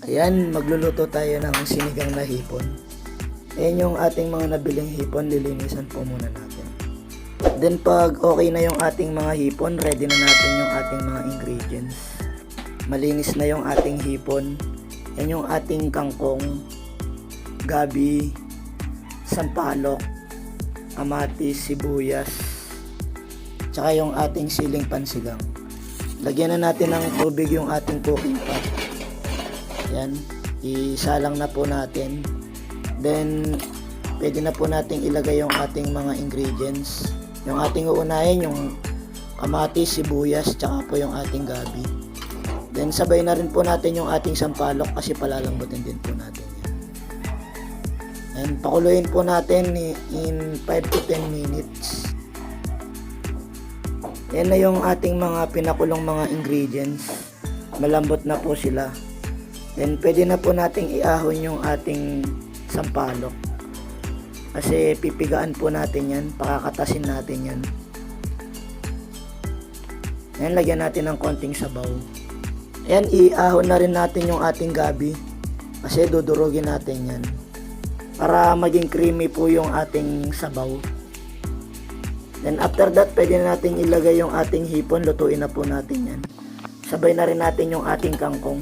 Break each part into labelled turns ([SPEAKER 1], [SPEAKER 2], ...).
[SPEAKER 1] Ayan, magluluto tayo ng sinigang na hipon. Ayan yung ating mga nabiling hipon, lilinisan po muna natin. Then pag okay na yung ating mga hipon, ready na natin yung ating mga ingredients. Malinis na yung ating hipon. Yan yung ating kangkong, gabi, sampalok, kamatis, sibuyas, tsaka yung ating siling pansigang. Lagyan na natin ng tubig yung ating cooking pot. Yan, isalang na po natin. Then, pwede na po nating ilagay yung ating mga ingredients. Yung ating uunahin, yung kamatis, sibuyas, tsaka po yung ating gabi. Then, sabay na rin po natin yung ating sampalok kasi palalambutin din po natin yan. And, pakuluin po natin in 5 to 10 minutes. Yan na yung ating mga pinakulong mga ingredients. Malambot na po sila. Then, pwede na po nating iahon yung ating sampalok. Kasi pipigaan po natin yan. Pakakatasin natin yan. Ayan, lagyan natin ng konting sabaw. Ayan, iahon na rin natin yung ating gabi. Kasi dudurugin natin yan. Para maging creamy po yung ating sabaw. Then, after that, pwede na natin ilagay yung ating hipon. Lutuin na po natin yan. Sabay na rin natin yung ating kangkong.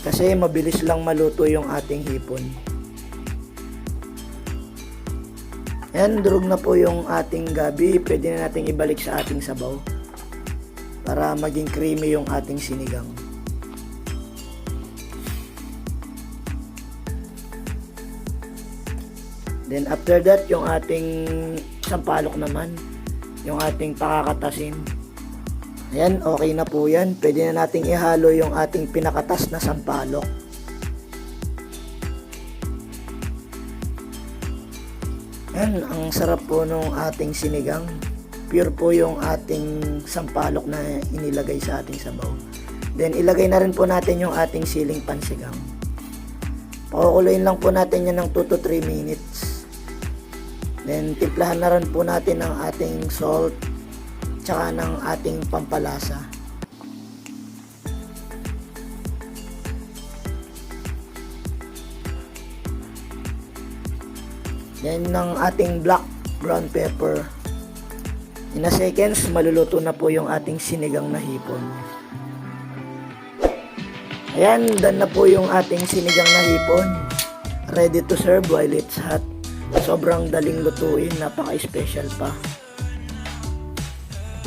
[SPEAKER 1] Kasi mabilis lang maluto yung ating hipon. Yan, durog na po yung ating gabi. Pwede na natin ibalik sa ating sabaw. Para maging creamy yung ating sinigang. Then after that, yung ating sampalok naman. Yung ating pakakatasin. Ayan, okay na po yan. Pwede na nating ihalo yung ating pinakatas na sampalok. Ayan, ang sarap po nung ating sinigang. Pure po yung ating sampalok na inilagay sa ating sabaw. Then, ilagay na rin po natin yung ating siling pansigang. Pakukuluin lang po natin yan ng 2 to 3 minutes. Then, timplahan na rin po natin ng ating salt tsaka ng ating pampalasa. Then ng ating black brown pepper. In a seconds, maluluto na po yung ating sinigang na hipon. Ayan, done na po yung ating sinigang na hipon. Ready to serve while it's hot. Sobrang daling lutuin, napaka-special pa.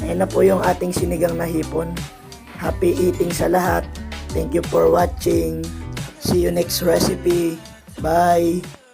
[SPEAKER 1] Ayan na po yung ating sinigang na hipon. Happy eating sa lahat. Thank you for watching. See you next recipe. Bye!